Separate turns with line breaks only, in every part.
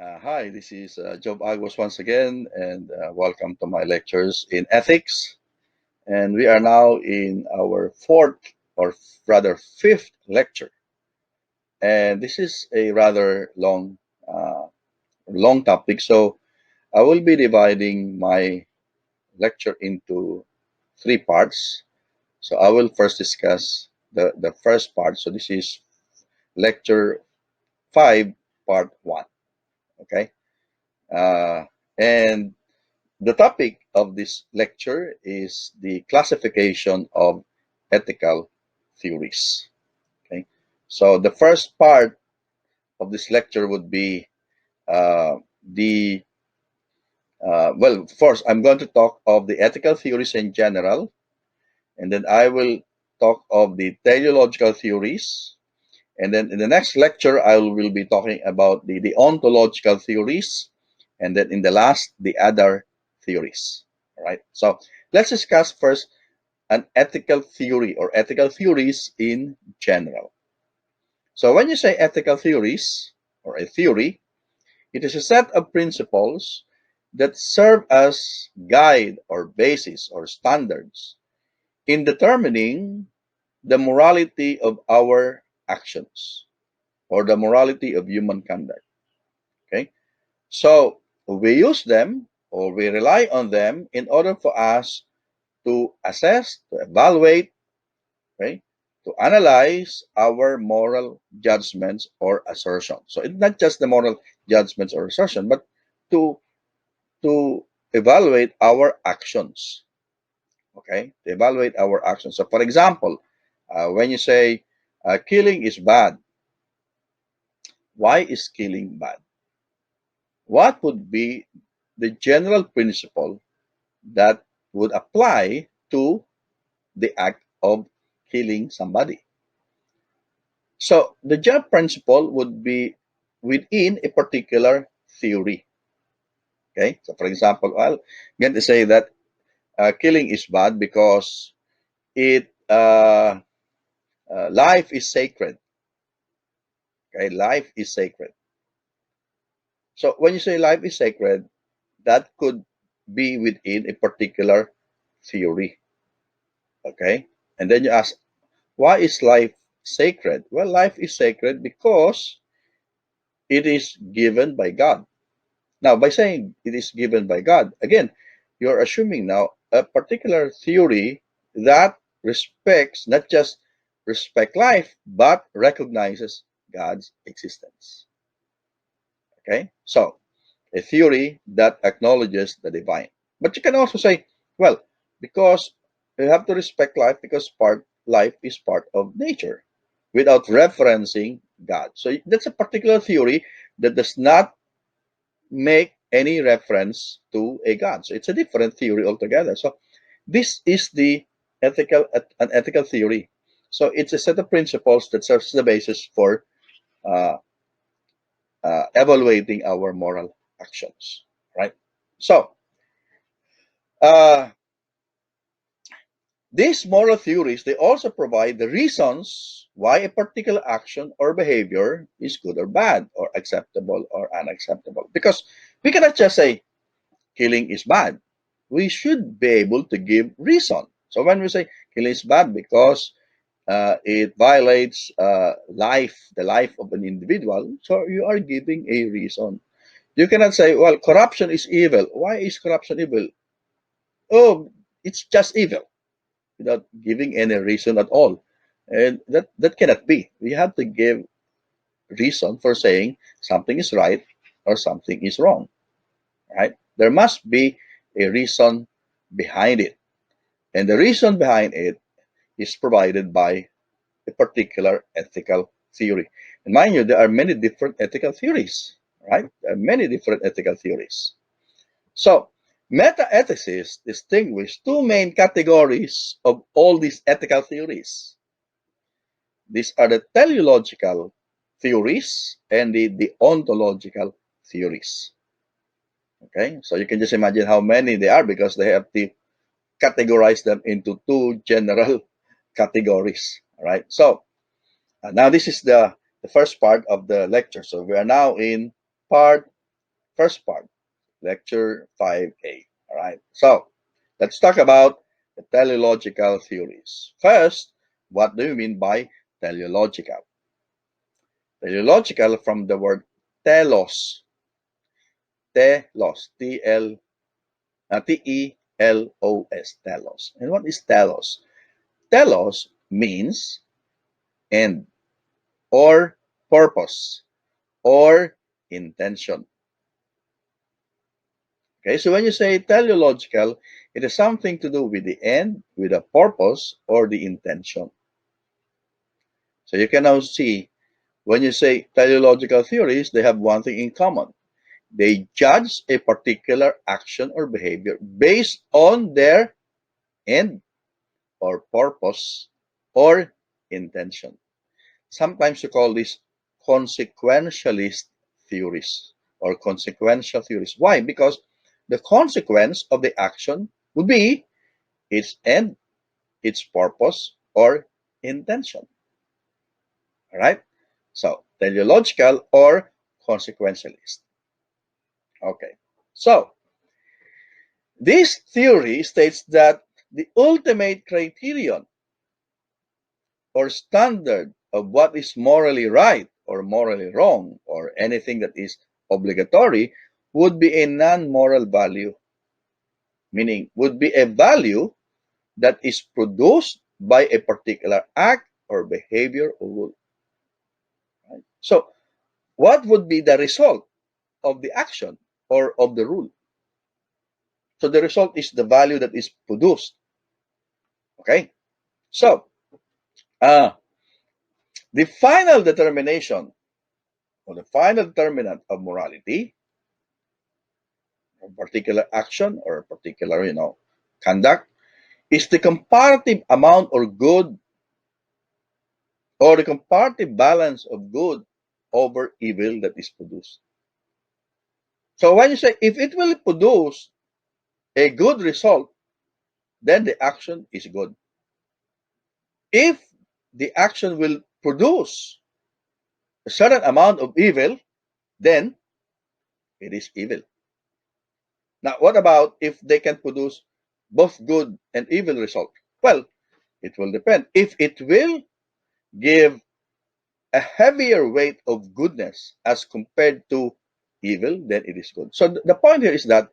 Hi, this is Job Agos once again, and welcome to my lectures in ethics. And we are now in our fourth, or rather fifth lecture. And this is a rather long topic. So I will be dividing my lecture into three parts. So I will first discuss the first part. So this is lecture 5, part 1. Okay. Uh, and The topic of this lecture is the classification of ethical theories. Okay, so the first part of this lecture would be the first I'm going to talk of the ethical theories in general, and then I will talk of the teleological theories, and then in the next lecture I will be talking about the ontological theories, and then in the last the other theories. All right, so let's discuss first an ethical theory or ethical theories in general. So when you say ethical theories or a theory, it is a set of principles that serve as guide or basis or standards in determining the morality of our actions or the morality of human conduct. Okay? So we use them or we rely on them in order for us to assess, to evaluate, okay, to analyze our moral judgments or assertions. So it's not just the moral judgments or assertion, but to to evaluate our actions. Okay, to evaluate our actions. So, for example, when you say killing is bad, why is killing bad? What would be the general principle that would apply to the act of killing somebody? So the general principle would be within a particular theory. Okay. So for example, I'm going to say that killing is bad because it life is sacred. Okay, life is sacred. So when you say life is sacred, that could be within a particular theory. Okay, and then you ask, why is life sacred? Well, life is sacred because it is given by God. Now, by saying it is given by God, again, you're assuming now a particular theory that respects, not just respect life, but recognizes God's existence. Okay? So, a theory that acknowledges the divine. But you can also say, well, because you have to respect life because life is part of nature without referencing God. So that's a particular theory that does not make any reference to a god. So it's a different theory altogether. So this is the an ethical theory. So it's a set of principles that serves as the basis for uh, evaluating our moral actions, right? So uh, these moral theories, they also provide the reasons why a particular action or behavior is good or bad, or acceptable or unacceptable. Because we cannot just say killing is bad. We should be able to give reason. So when we say killing is bad because it violates the life of an individual, so you are giving a reason. You cannot say, well, corruption is evil. Why is corruption evil? Oh, it's just evil without giving any reason at all. And that cannot be. We have to give reason for saying something is right or something is wrong, right? There must be a reason behind it. And the reason behind it is provided by a particular ethical theory. And mind you, there are many different ethical theories, right? There are many different ethical theories. So, meta-ethicists distinguish two main categories of all these ethical theories. These are the teleological theories and the ontological theories. Okay, so you can just imagine how many they are because they have to categorize them into two general categories. All right. So now this is the first part of the lecture. So we are now in part first part, lecture 5A. All right. So let's talk about the teleological theories. First, what do you mean by teleological? Teleological from the word telos, telos, T-E-L-O-S, telos. And what is telos? Telos means end or purpose or intention. Okay, so when you say teleological, it has something to do with the end, with the purpose, or the intention. So you can now see when you say teleological theories, they have one thing in common. They judge a particular action or behavior based on their end or purpose or intention. Sometimes you call this consequentialist theories or consequential theories. Why? Because the consequence of the action would be its end, its purpose, or intention. All right? So, teleological or consequentialist. Okay. So, this theory states that the ultimate criterion or standard of what is morally right or morally wrong or anything that is obligatory would be a non-moral value, meaning would be a value that is produced by a particular act or behavior or rule. Right? So, what would be the result of the action or of the rule? So, the result is the value that is produced. Okay? So, uh, the final determination or the final determinant of morality, a particular action or a particular, conduct, is the comparative amount or good or the comparative balance of good over evil that is produced. So when you say if it will produce a good result, then the action is good. If the action will produce a certain amount of evil, then it is evil. Now, what about if they can produce both good and evil result? Well, it will depend. If it will give a heavier weight of goodness as compared to evil, then it is good. So the point here is that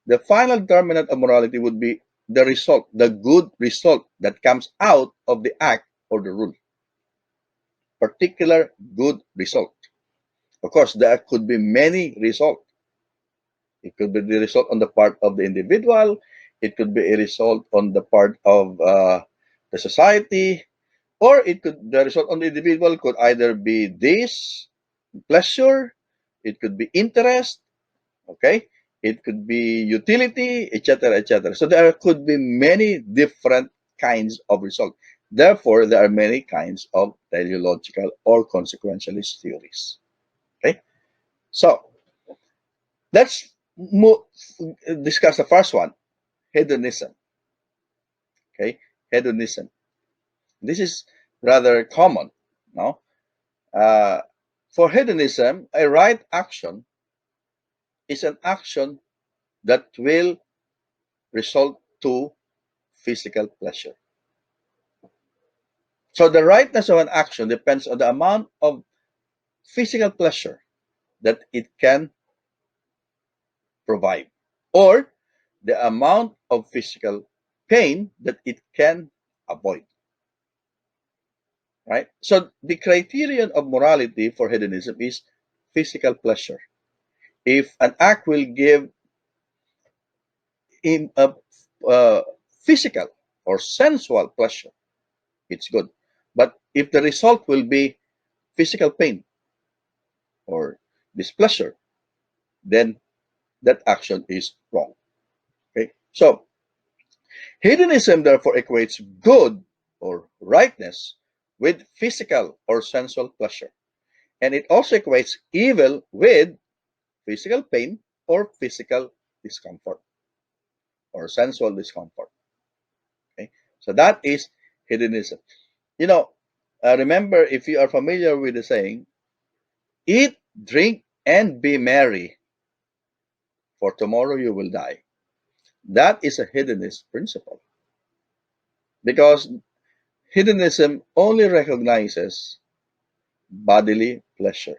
the final determinant of morality would be the result, the good result that comes out of the act or the rule. Particular good result. Of course, there could be many results. It could be the result on the part of the individual. It could be a result on the part of the society, or it could the result on the individual could either be this pleasure, it could be interest, okay, it could be utility, etc., etc. So there could be many different kinds of result. Therefore, there are many kinds of teleological or consequentialist theories. Okay, so let's discuss the first one, hedonism. Okay, hedonism. This is rather common. No, uh, for hedonism, a right action is an action that will result to physical pleasure. So the rightness of an action depends on the amount of physical pleasure that it can provide or the amount of physical pain that it can avoid. Right? So the criterion of morality for hedonism is physical pleasure. If an act will give in a physical or sensual pleasure, it's good. But if the result will be physical pain or displeasure, then that action is wrong. Okay? So, hedonism therefore equates good or rightness with physical or sensual pleasure. And it also equates evil with physical pain or physical discomfort or sensual discomfort. Okay? So that is hedonism. You know, remember if you are familiar with the saying, eat, drink, and be merry. for tomorrow you will die. That is a hedonist principle because hedonism only recognizes bodily pleasure,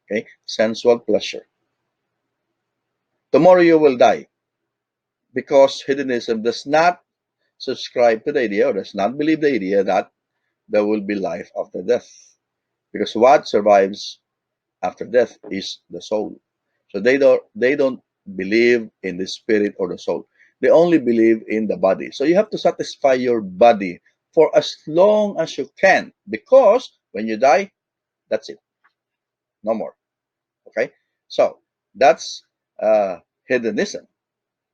okay, sensual pleasure. Tomorrow you will die because hedonism does not subscribe to the idea or does not believe the idea that there will be life after death. Because what survives after death is the soul. So they don't believe in the spirit or the soul. They only believe in the body. So you have to satisfy your body for as long as you can because when you die, that's it. No more. Okay? So that's hedonism.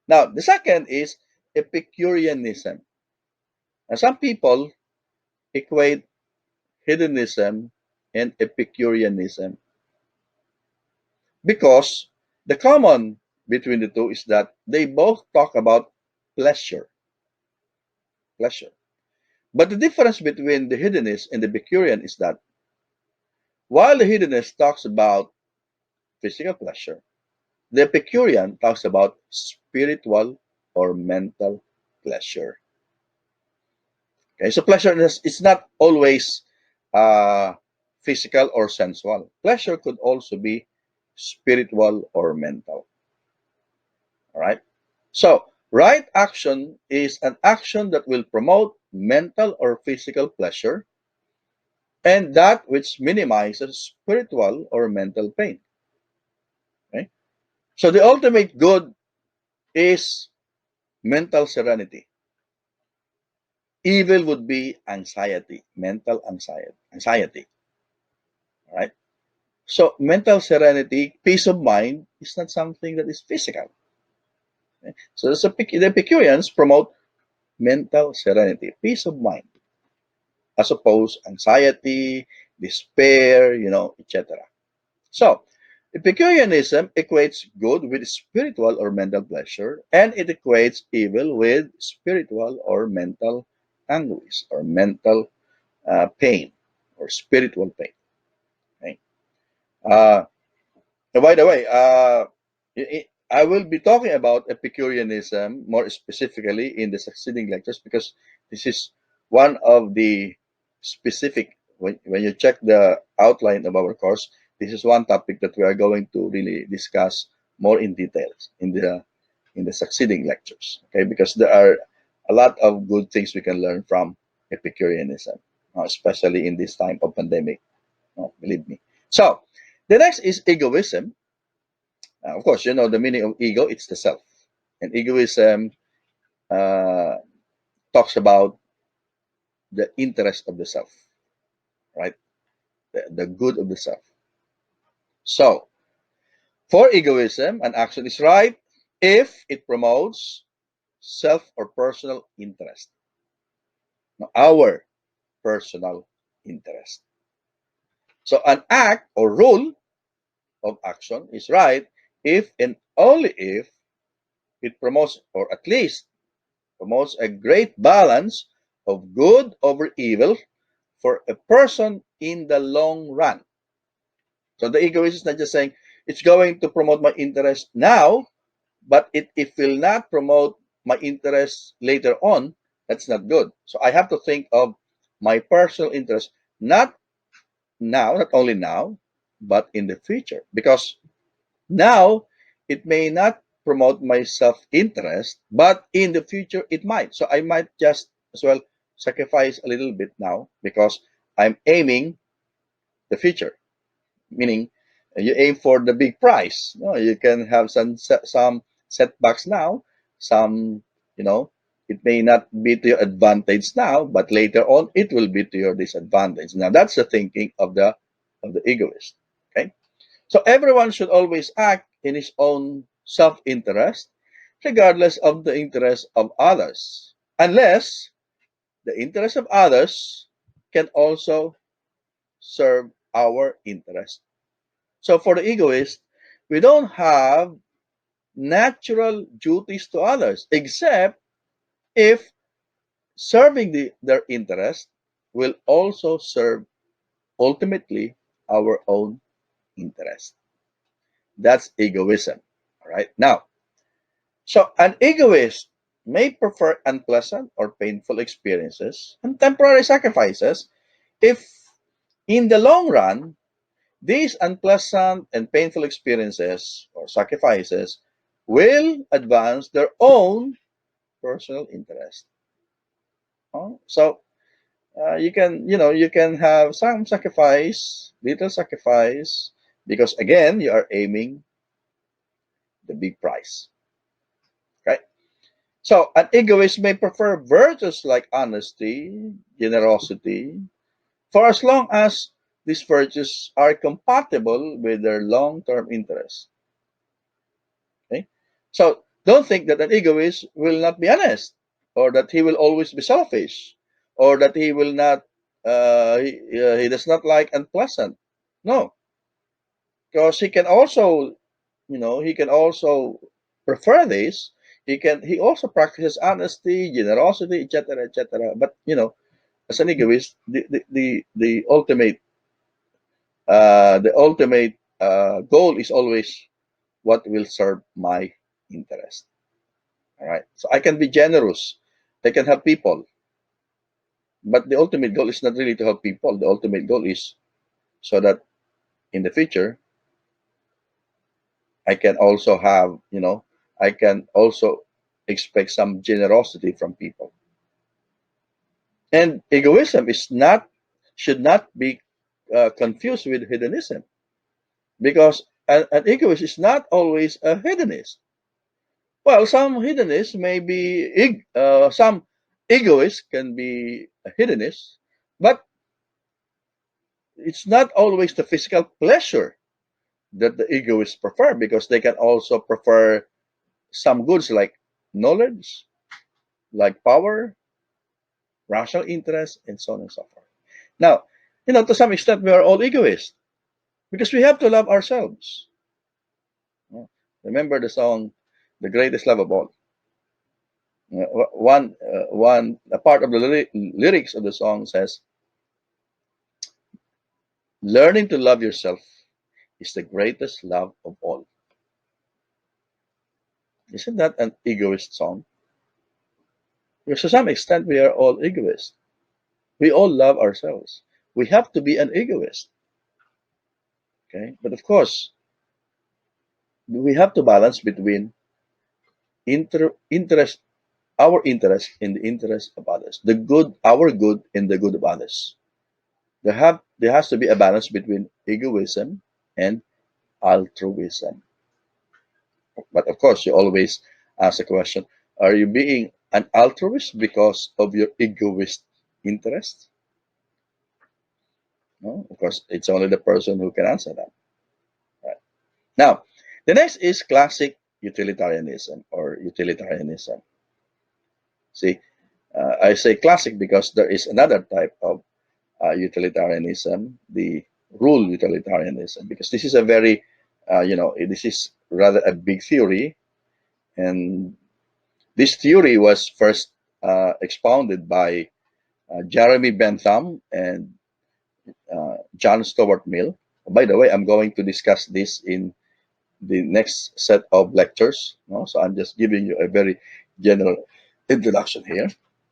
Now, the second is Epicureanism. And some people equate hedonism and Epicureanism because the common between the two is that they both talk about pleasure. Pleasure. But the difference between the hedonist and the Epicurean is that while the hedonist talks about physical pleasure, the Epicurean talks about spiritual or mental pleasure. Okay, so pleasure is not always uh, physical or sensual. Pleasure could also be spiritual or mental. All right. So, right action is an action that will promote mental or physical pleasure and that which minimizes spiritual or mental pain. Okay? So, the ultimate good is mental serenity. Evil would be anxiety, mental anxiety. All right. So, mental serenity, peace of mind is not something that is physical. Okay? So, the Epicureans promote mental serenity, peace of mind, as opposed anxiety, despair, etc. So, Epicureanism equates good with spiritual or mental pleasure, and it equates evil with spiritual or mental anguish or mental pain or spiritual pain. Okay? Uh, by the way, I will be talking about Epicureanism more specifically in the succeeding lectures because this is one of the specific, when you check the outline of our course, this is one topic that we are going to really discuss more in details in the succeeding lectures. Okay, because there are a lot of good things we can learn from Epicureanism, especially in this time of pandemic. Believe me. So the next is egoism. Of course, you know the meaning of ego, it's the self. And egoism uh, talks about the interest of the self, right? The good of the self. So, for egoism, an action is right if it promotes self or personal interest, our personal interest. So, an act or rule of action is right if and only if it promotes, or at least promotes, a great balance of good over evil for a person in the long run. So the egoist is not just saying it's going to promote my interest now, but it will not promote my interest later on. That's not good. So I have to think of my personal interest, not now, not only now, but in the future. Because now it may not promote my self interest, but in the future it might. So I might just as well sacrifice a little bit now because I'm aiming the future, meaning you aim for the big prize. No, you can have some setbacks now, some, you know, it may not be to your advantage now, but later on it will be to your disadvantage. Now that's the thinking of the egoist. Okay, so everyone should always act in his own self-interest, regardless of the interest of others, unless the interest of others can also serve our interest. So for the egoist, we don't have natural duties to others, except if serving their interest will also serve ultimately our own interest. That's egoism. All right. Now, so an egoist may prefer unpleasant or painful experiences and temporary sacrifices if, in the long run, these unpleasant and painful experiences or sacrifices will advance their own personal interest. So you can, you can have some sacrifice, little sacrifice, because again, you are aiming the big prize. Okay. So an egoist may prefer virtues like honesty, generosity, for as long as these virtues are compatible with their long-term interests. Okay? So don't think that an egoist will not be honest, or that he will always be selfish, or that he will not, he does not like unpleasant. No, because he can also, he can also prefer this. He also practices honesty, generosity, etc., etc. But as an egoist, the ultimate goal is always what will serve my interest. All right. So I can be generous. I can help people. But the ultimate goal is not really to help people. The ultimate goal is so that in the future, I can also have, I can also expect some generosity from people. And egoism should not be confused with hedonism, because an egoist is not always a hedonist. Well, some hedonists may be, some egoists can be a hedonist, but it's not always the physical pleasure that the egoists prefer, because they can also prefer some goods like knowledge, like power, rational interest, and so on and so forth. Now, to some extent, we are all egoists because we have to love ourselves. Remember the song, "The Greatest Love of All." One a part of the lyrics of the song says, "Learning to love yourself is the greatest love of all." Isn't that an egoist song? Because to some extent, we are all egoists. We all love ourselves. We have to be an egoist. Okay, but of course, we have to balance between interest, our interest, in the interest of others, the good, our good, and the good of others. There has to be a balance between egoism and altruism. But of course, you always ask the question: are you being an altruist because of your egoist interest? No, of course, it's only the person who can answer that. Right. Now, the next is classic utilitarianism or utilitarianism. See, I say classic because there is another type of utilitarianism, the rule utilitarianism, because this is a very, this is rather a big theory, and this theory was first expounded by Jeremy Bentham and John Stuart Mill. By the way, I'm going to discuss this in the next set of lectures. No? So I'm just giving you a very general introduction here.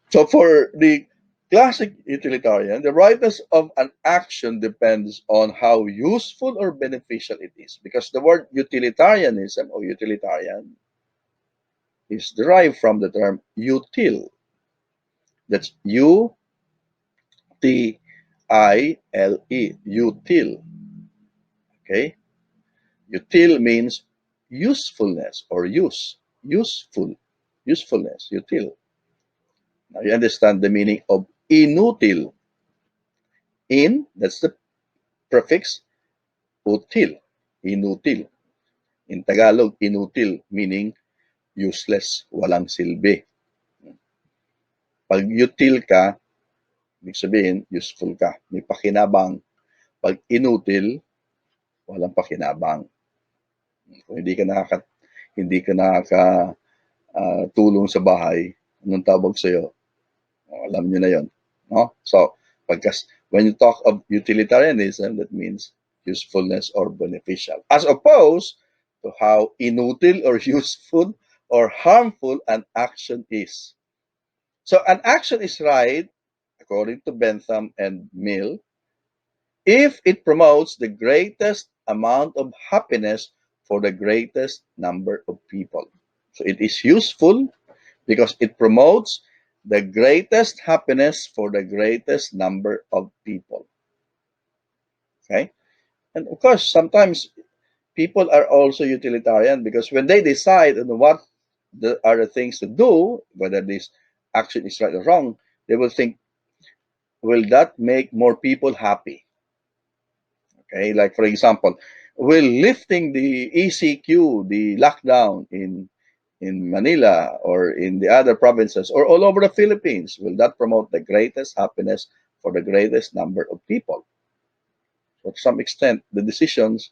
So for the classic utilitarian, the rightness of an action depends on how useful or beneficial it is, because the word utilitarianism or utilitarian is derived from the term util. That's UTILE, util. Okay, util means usefulness or usefulness, util. Now you understand the meaning of inutil. In, that's the prefix, util, inutil. In Tagalog, inutil, meaning useless, walang silbi. Pag util ka, ibig sabihin, useful ka, may pakinabang. Pag inutil, walang pakinabang. Kung hindi ka nakaka tulong sa bahay, anong tawag sa'yo? Alam niyo na yon, no? So, when you talk of utilitarianism, that means usefulness or beneficial. As opposed to how inutil or useful or harmful an action is. So an action is right, according to Bentham and Mill, if it promotes the greatest amount of happiness for the greatest number of people. So it is useful because it promotes the greatest happiness for the greatest number of people. Okay? And of course, sometimes people are also utilitarian because when they decide on what are the things to do, whether this action is right or wrong, they will think, will that make more people happy? Okay, like for example, will lifting the ECQ, the lockdown in Manila or in the other provinces or all over the Philippines, will that promote the greatest happiness for the greatest number of people? So to some extent, the decisions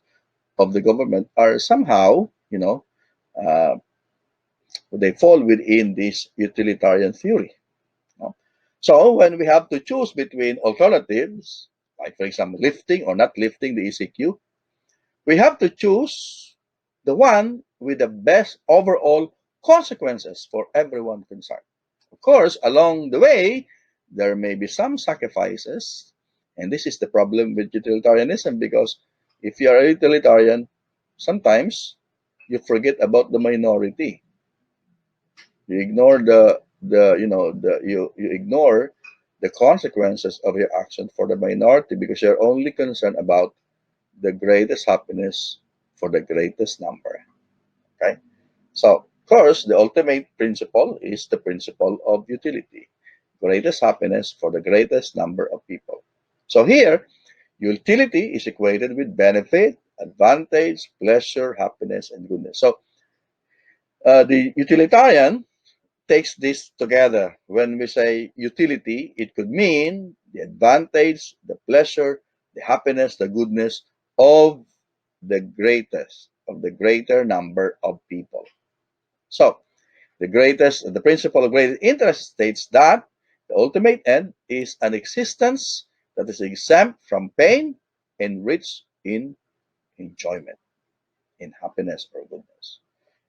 of the government are somehow, uh, they fall within this utilitarian theory. No? So when we have to choose between alternatives, like for example, lifting or not lifting the ECQ, we have to choose the one with the best overall consequences for everyone concerned. Of course, along the way, there may be some sacrifices, and this is the problem with utilitarianism because if you are a utilitarian, sometimes you forget about the minority. You ignore you ignore the consequences of your action for the minority because you're only concerned about the greatest happiness for the greatest number. Okay? So, of course, the ultimate principle is the principle of utility, greatest happiness for the greatest number of people. So, here, utility is equated with benefit, advantage, pleasure, happiness, and goodness. So, the utilitarian takes this together. When we say utility, it could mean the advantage, the pleasure, the happiness, the goodness of of the greater number of people. So, the principle of greatest interest states that the ultimate end is an existence that is exempt from pain and rich in enjoyment, in happiness or goodness.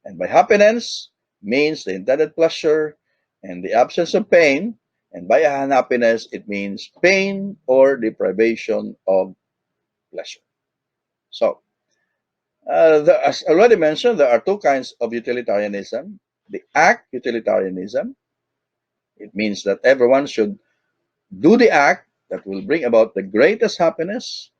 And by happiness means the intended pleasure and the absence of pain. And by unhappiness, it means pain or deprivation of pleasure. So, as already mentioned, there are two kinds of utilitarianism. The act utilitarianism, it means that everyone should do the act that will bring about the greatest happiness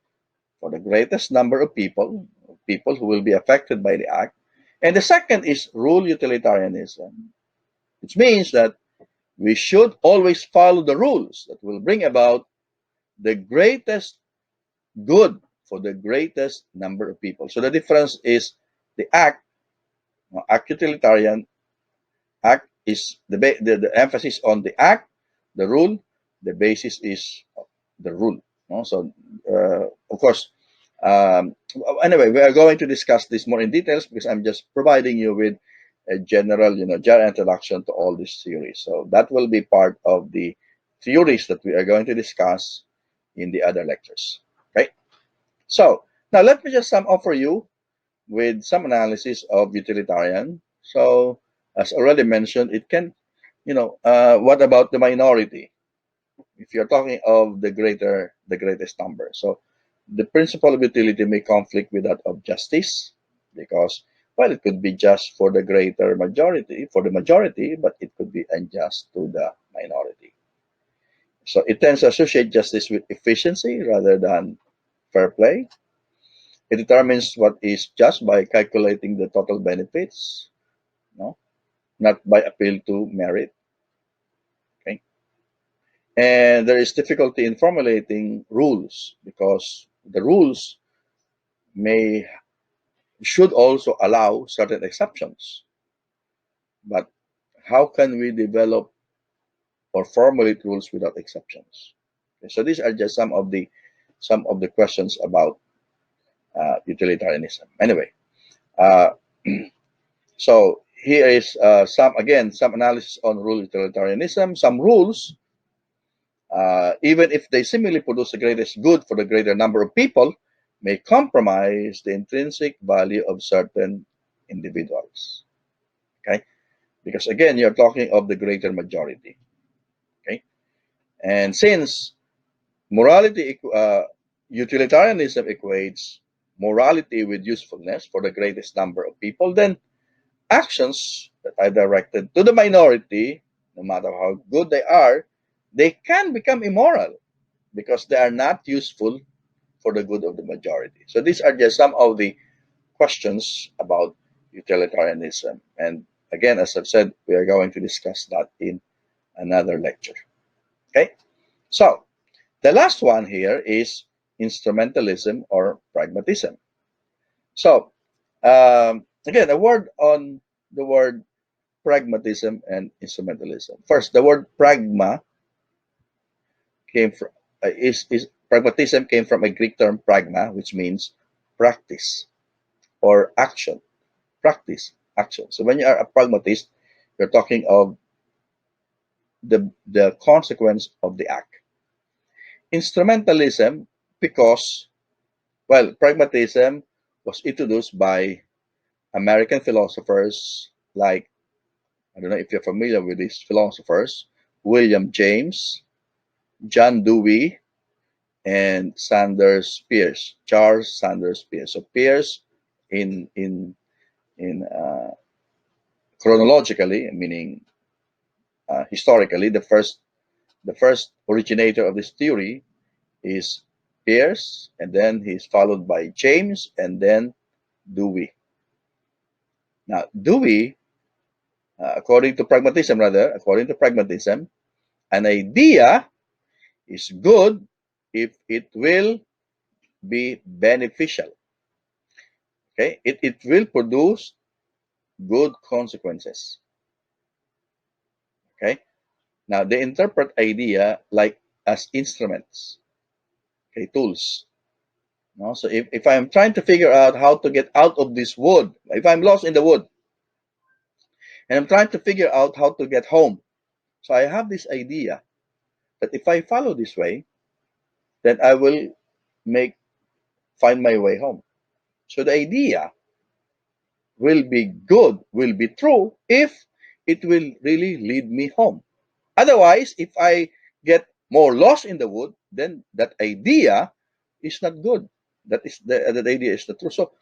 for the greatest number of people who will be affected by the act. And the second is rule utilitarianism, which means that we should always follow the rules that will bring about the greatest good for the greatest number of people. So the difference is the act utilitarian, act is the emphasis on the act, the rule, the basis is the rule. No? So, of course, um, anyway, we are going to discuss this more in details because I'm just providing you with a general introduction to all these theories. So that will be part of the theories that we are going to discuss in the other lectures. Okay. So now let me just sum up for you with some analysis of utilitarian. So as already mentioned, it can, what about the minority? If you're talking of the greatest number. So the principle of utility may conflict with that of justice because, well, it could be just for the for the majority, but it could be unjust to the minority. So it tends to associate justice with efficiency rather than fair play. It determines what is just by calculating the total benefits, no, not by appeal to merit. Okay. And there is difficulty in formulating rules because the rules may should also allow certain exceptions. But how can we develop or formulate rules without exceptions? Okay, so these are just some of the questions about utilitarianism. Anyway, uh, so here is some analysis on rule utilitarianism. Some rules, even if they seemingly produce the greatest good for the greater number of people, may compromise the intrinsic value of certain individuals. Okay, because again, you're talking of the greater majority. Okay, and since morality, utilitarianism equates morality with usefulness for the greatest number of people, then actions that are directed to the minority, no matter how good they can become immoral because they are not useful for the good of the majority. So these are just some of the questions about utilitarianism. And again, as I've said, we are going to discuss that in another lecture. Okay? So the last one here is instrumentalism or pragmatism. So again, a word on the word pragmatism and instrumentalism. First, the word pragma came from is pragmatism came from a Greek term pragma, which means practice or action. Practice, action. So when you are a pragmatist, you're talking of the consequence of the act. Instrumentalism, because pragmatism was introduced by American philosophers like, I don't know if you're familiar with these philosophers, William James, John Dewey, and Sanders Peirce, Charles Sanders Peirce. So Peirce, in chronologically, meaning historically, the first originator of this theory is Peirce, and then he's followed by James, and then Dewey. Now, Dewey, according to pragmatism, an idea is good if it will be beneficial. Okay, it will produce good consequences. Okay, now they interpret idea like as instruments, okay, tools. No? So if I'm trying to figure out how to get out of this wood, if I'm lost in the wood and I'm trying to figure out how to get home, so I have this idea that if I follow this way, then I will make find my way home. So the idea will be good, will be true if it will really lead me home. Otherwise, if I get more lost in the wood, then that idea is not good. That idea is not true. So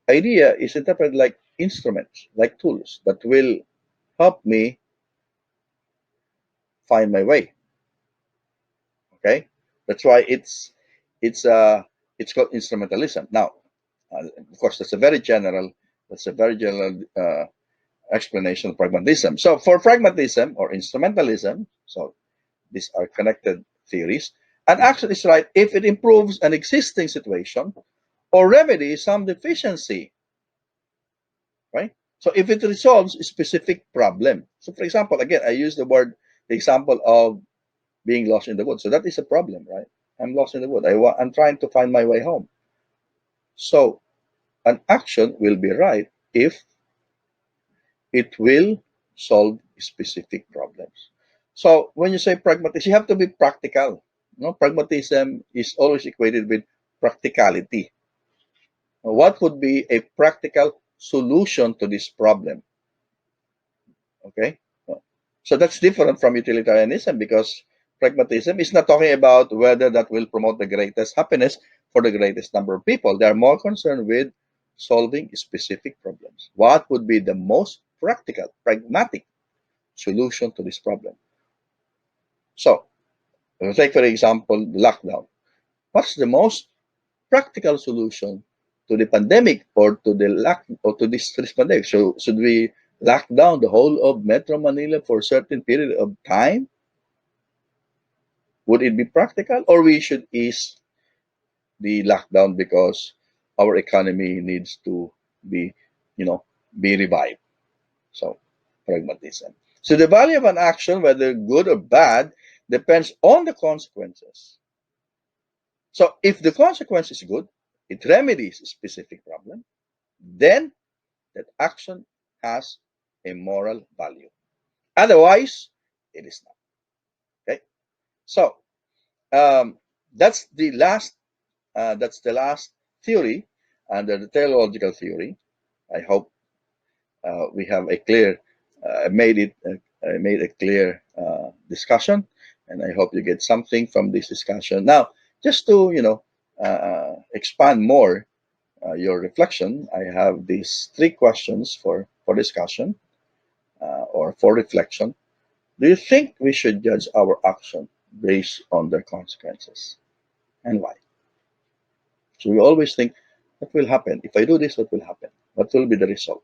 idea is interpreted like instruments, like tools that will help me find my way. Okay, that's why it's called instrumentalism. Now, of course, that's a very general explanation of pragmatism. So for pragmatism or instrumentalism, so these are connected theories. An action is right if it improves an existing situation or remedies some deficiency, right? So if it resolves a specific problem. So for example, again, I use the example of being lost in the woods. So that is a problem, right? I'm lost in the wood. I'm trying to find my way home. So an action will be right if it will solve specific problems. So when you say pragmatism, you have to be practical. No, pragmatism is always equated with practicality. What would be a practical solution to this problem? Okay, so that's different from utilitarianism because pragmatism is not talking about whether that will promote the greatest happiness for the greatest number of people. They are more concerned with solving specific problems. What would be the most practical, pragmatic solution to this problem? So, take for example, lockdown. What's the most practical solution to the pandemic or to the lock or to this pandemic? So, should we lock down the whole of Metro Manila for a certain period of time? Would it be practical, or we should ease the lockdown because our economy needs to be, you know, be revived? So, pragmatism. So the value of an action, whether good or bad, depends on the consequences. So if the consequence is good, it remedies a specific problem, then that action has a moral value. Otherwise, it is not. Okay. So um, that's the last. That's the last theory under the teleological theory. I hope we have a clear, made a clear discussion, and I hope you get something from this discussion. Now, just to expand more your reflection, I have these three questions for discussion or for reflection. Do you think we should judge our action based on their consequences, and why? So we always think, what will happen if I do this? What will happen? What will be the result?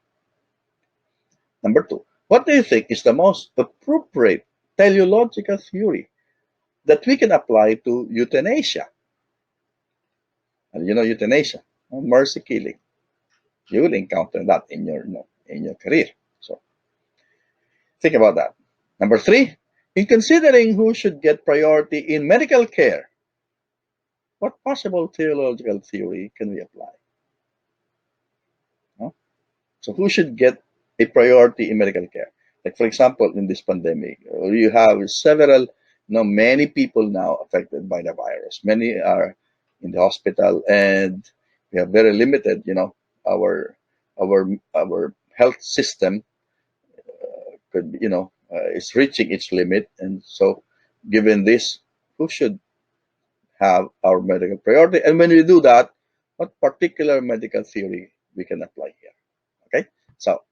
Number two, what do you think is the most appropriate teleological theory that we can apply to euthanasia? And you know euthanasia, mercy killing. You will encounter that in your in your career. So think about that. Number three, in considering who should get priority in medical care, what possible theological theory can we apply? No? So who should get a priority in medical care? Like for example, in this pandemic, you have several, many people now affected by the virus. Many are in the hospital, and we have very limited, our our health system could be, is reaching its limit, and so given this, who should have our medical priority? And when we do that, what particular medical theory we can apply here? Okay, so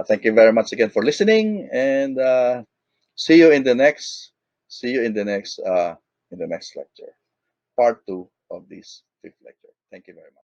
thank you very much again for listening, and see you in the next in the next lecture, part two of this fifth lecture. Thank you very much.